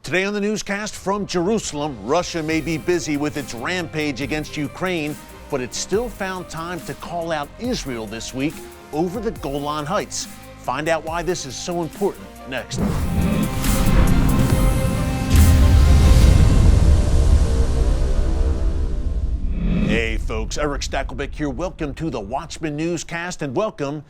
Today on the newscast from Jerusalem, Russia may be busy with its rampage against Ukraine, but it still found time to call out Israel this week over the Golan Heights. Find out why this is so important next. Hey folks, Erick Stakelbeck here. Welcome to the Watchman Newscast and welcome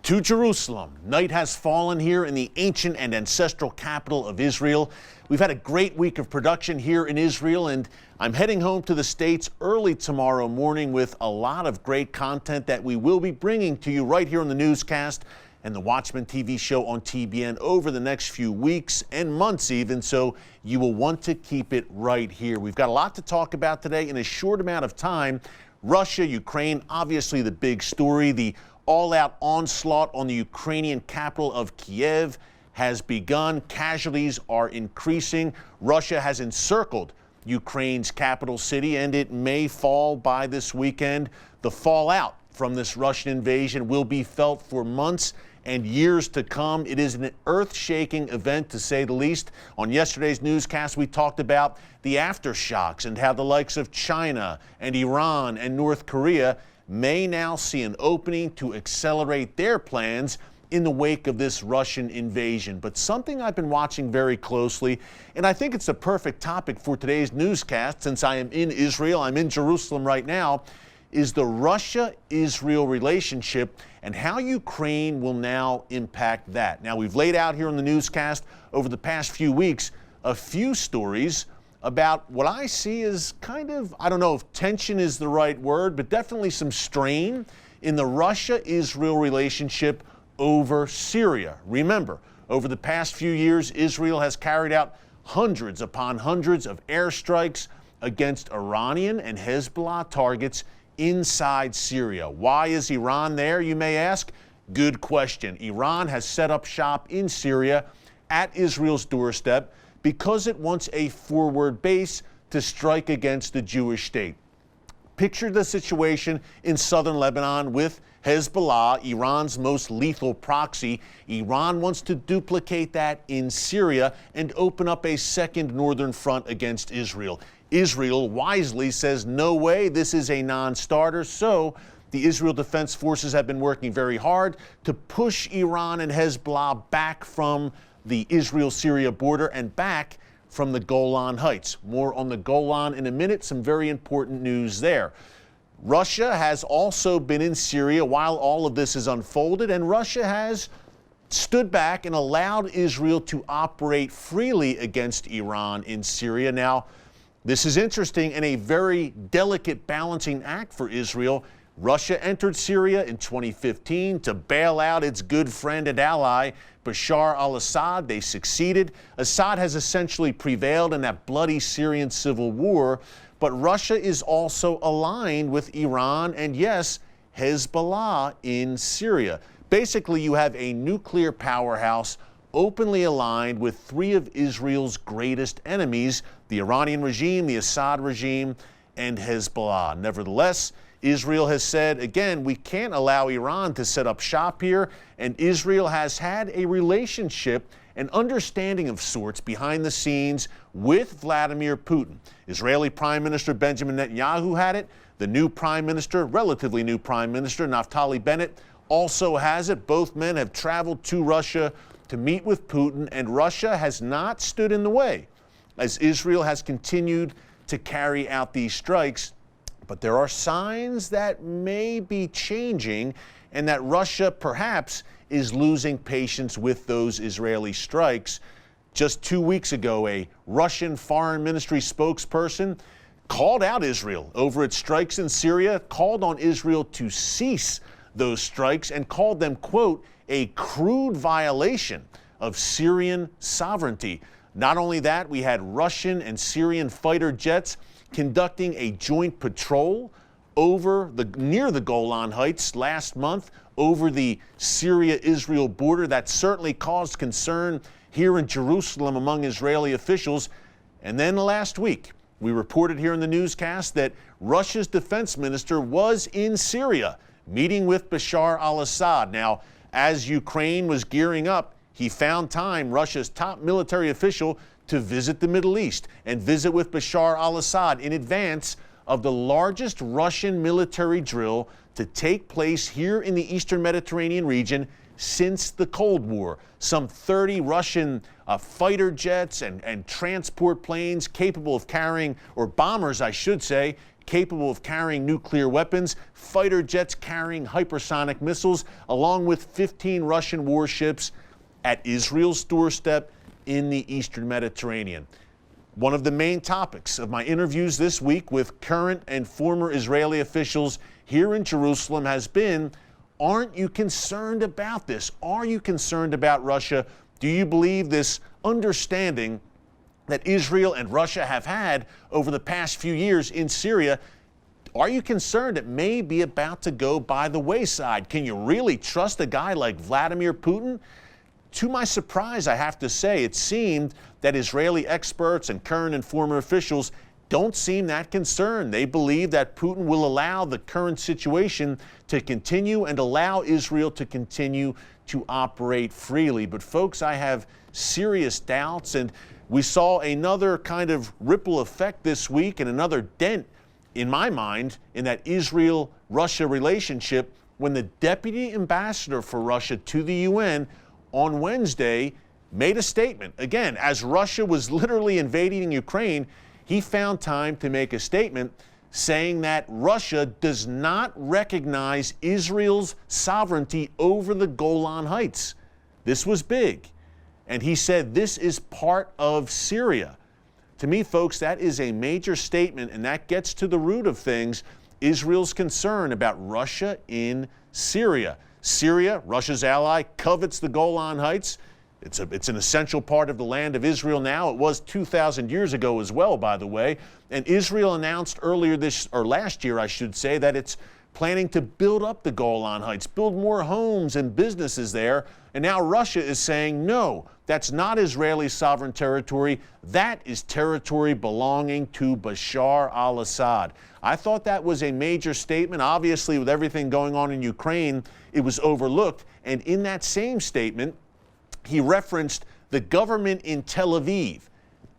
to Jerusalem. Night has fallen here in the ancient and ancestral capital of Israel. We've had a great week of production here in Israel, and I'm heading home to the States early tomorrow morning with a lot of great content that we will be bringing to you right here on the newscast and the Watchman TV show on TBN over the next few weeks and months even, so you will want to keep it right here. We've got a lot to talk about today in a short amount of time. Russia, Ukraine, obviously the big story. The all-out onslaught on the Ukrainian capital of Kiev has begun. Casualties are increasing. Russia has encircled Ukraine's capital city, and it may fall by this weekend. The fallout from this Russian invasion will be felt for months and years to come. It is an earth-shaking event, to say the least. On yesterday's newscast, we talked about the aftershocks and how the likes of China and Iran and North Korea may now see an opening to accelerate their plans in the wake of this Russian invasion. But something I've been watching very closely, and I think it's a perfect topic for today's newscast since I am in Israel, I'm in Jerusalem right now, is the Russia-Israel relationship and how Ukraine will now impact that. Now, we've laid out here on the newscast over the past few weeks a few stories about what I see as kind of, I don't know if tension is the right word, but definitely some strain in the Russia-Israel relationship over Syria. Remember, over the past few years, Israel has carried out hundreds upon hundreds of airstrikes against Iranian and Hezbollah targets inside Syria. Why is Iran there, you may ask? Good question. Iran has set up shop in Syria at Israel's doorstep because it wants a forward base to strike against the Jewish state. Picture the situation in southern Lebanon with Hezbollah, Iran's most lethal proxy. Iran wants to duplicate that in Syria and open up a second northern front against Israel. Israel wisely says, no way, this is a non-starter. So the Israel Defense Forces have been working very hard to push Iran and Hezbollah back from the Israel-Syria border and back from the Golan Heights. More on the Golan in a minute. Some very important news there. Russia has also been in Syria while all of this is unfolded, and Russia has stood back and allowed Israel to operate freely against Iran in Syria. Now, this is interesting and a very delicate balancing act for Israel. Russia entered Syria in 2015 to bail out its good friend and ally, Bashar al-Assad. They succeeded. Assad has essentially prevailed in that bloody Syrian civil war, but Russia is also aligned with Iran and, yes, Hezbollah in Syria. Basically, you have a nuclear powerhouse openly aligned with three of Israel's greatest enemies, the Iranian regime, the Assad regime, and Hezbollah. Nevertheless, Israel has said, again, we can't allow Iran to set up shop here, and Israel has had a relationship, an understanding of sorts behind the scenes with Vladimir Putin. Israeli Prime Minister Benjamin Netanyahu had it. The new Prime Minister, relatively new Prime Minister, Naftali Bennett, also has it. Both men have traveled to Russia to meet with Putin, and Russia has not stood in the way as Israel has continued to carry out these strikes. But there are signs that may be changing and that Russia perhaps is losing patience with those Israeli strikes. Just 2 weeks ago, a Russian foreign ministry spokesperson called out Israel over its strikes in Syria, called on Israel to cease those strikes, and called them, quote, a crude violation of Syrian sovereignty. Not only that, we had Russian and Syrian fighter jets conducting a joint patrol near the Golan Heights last month over the Syria-Israel border. That certainly caused concern here in Jerusalem among Israeli officials. And then last week, we reported here in the newscast that Russia's defense minister was in Syria meeting with Bashar al-Assad. Now, as Ukraine was gearing up, he found time, Russia's top military official, to visit the Middle East and visit with Bashar al-Assad in advance of the largest Russian military drill to take place here in the Eastern Mediterranean region since the Cold War. Some 30 Russian fighter jets and transport planes capable of carrying, or bombers I should say, capable of carrying nuclear weapons, fighter jets carrying hypersonic missiles, along with 15 Russian warships at Israel's doorstep in the Eastern Mediterranean. One of the main topics of my interviews this week with current and former Israeli officials here in Jerusalem has been, aren't you concerned about this? Are you concerned about Russia? Do you believe this understanding that Israel and Russia have had over the past few years in Syria? Are you concerned it may be about to go by the wayside? Can you really trust a guy like Vladimir Putin? To my surprise, I have to say, it seemed that Israeli experts and current and former officials don't seem that concerned. They believe that Putin will allow the current situation to continue and allow Israel to continue to operate freely. But folks, I have serious doubts, and we saw another kind of ripple effect this week and another dent, in my mind, in that Israel-Russia relationship when the deputy ambassador for Russia to the UN on Wednesday made a statement. Again, as Russia was literally invading Ukraine, he found time to make a statement saying that Russia does not recognize Israel's sovereignty over the Golan Heights. This was big. And he said this is part of Syria. To me, folks, that is a major statement, and that gets to the root of things, Israel's concern about Russia in Syria. Syria, Russia's ally, covets the Golan Heights. It's an essential part of the land of Israel now. It was 2,000 years ago as well, by the way. And Israel announced last year, I should say, that it's planning to build up the Golan Heights, build more homes and businesses there. And now Russia is saying, no, that's not Israeli sovereign territory. That is territory belonging to Bashar al-Assad. I thought that was a major statement. Obviously, with everything going on in Ukraine, it was overlooked. And in that same statement, he referenced the government in Tel Aviv,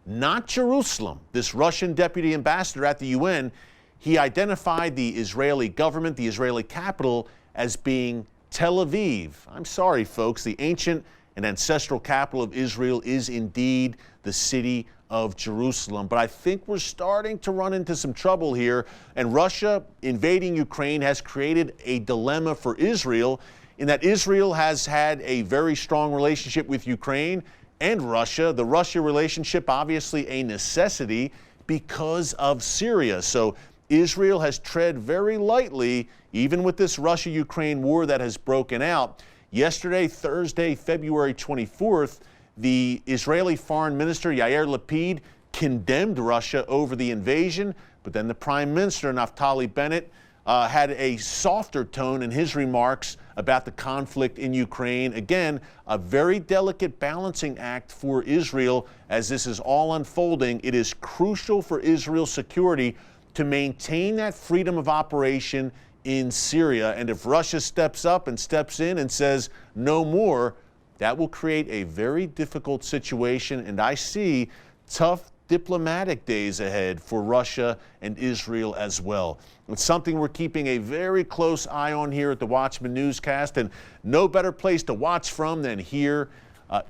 not Jerusalem. This Russian deputy ambassador at the UN, he identified the Israeli government, the Israeli capital, as being Tel Aviv. I'm sorry, folks, the ancient and ancestral capital of Israel is indeed the city of Jerusalem. But I think we're starting to run into some trouble here, and Russia invading Ukraine has created a dilemma for Israel in that Israel has had a very strong relationship with Ukraine and Russia. The Russia relationship, obviously a necessity because of Syria. So Israel has tread very lightly, even with this Russia-Ukraine war that has broken out. Yesterday, Thursday, February 24th, the Israeli Foreign Minister Yair Lapid condemned Russia over the invasion, but then the Prime Minister, Naftali Bennett, had a softer tone in his remarks about the conflict in Ukraine. Again, a very delicate balancing act for Israel as this is all unfolding. It is crucial for Israel's security to maintain that freedom of operation in Syria. And if Russia steps up and steps in and says no more, that will create a very difficult situation. And I see tough diplomatic days ahead for Russia and Israel as well. It's something we're keeping a very close eye on here at the Watchman Newscast, and no better place to watch from than here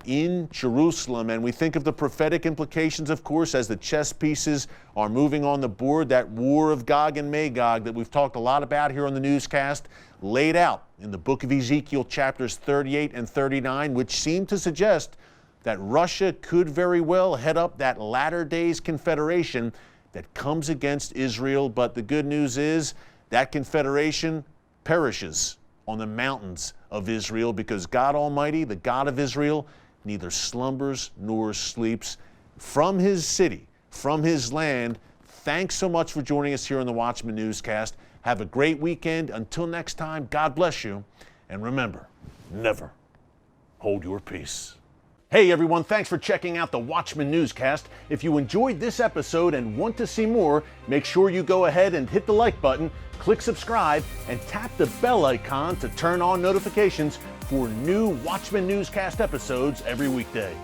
in Jerusalem. And we think of the prophetic implications, of course, as the chess pieces are moving on the board, that war of Gog and Magog that we've talked a lot about here on the newscast, laid out in the book of Ezekiel chapters 38 and 39, which seem to suggest that Russia could very well head up that latter days confederation that comes against Israel. But the good news is that confederation perishes on the mountains of Israel, because God Almighty, the God of Israel, neither slumbers nor sleeps. From his city, from his land, thanks so much for joining us here on the Watchman Newscast. Have a great weekend. Until next time, God bless you. And remember, never hold your peace. Hey everyone, thanks for checking out the Watchman Newscast. If you enjoyed this episode and want to see more, make sure you go ahead and hit the like button, click subscribe, and tap the bell icon to turn on notifications for new Watchman Newscast episodes every weekday.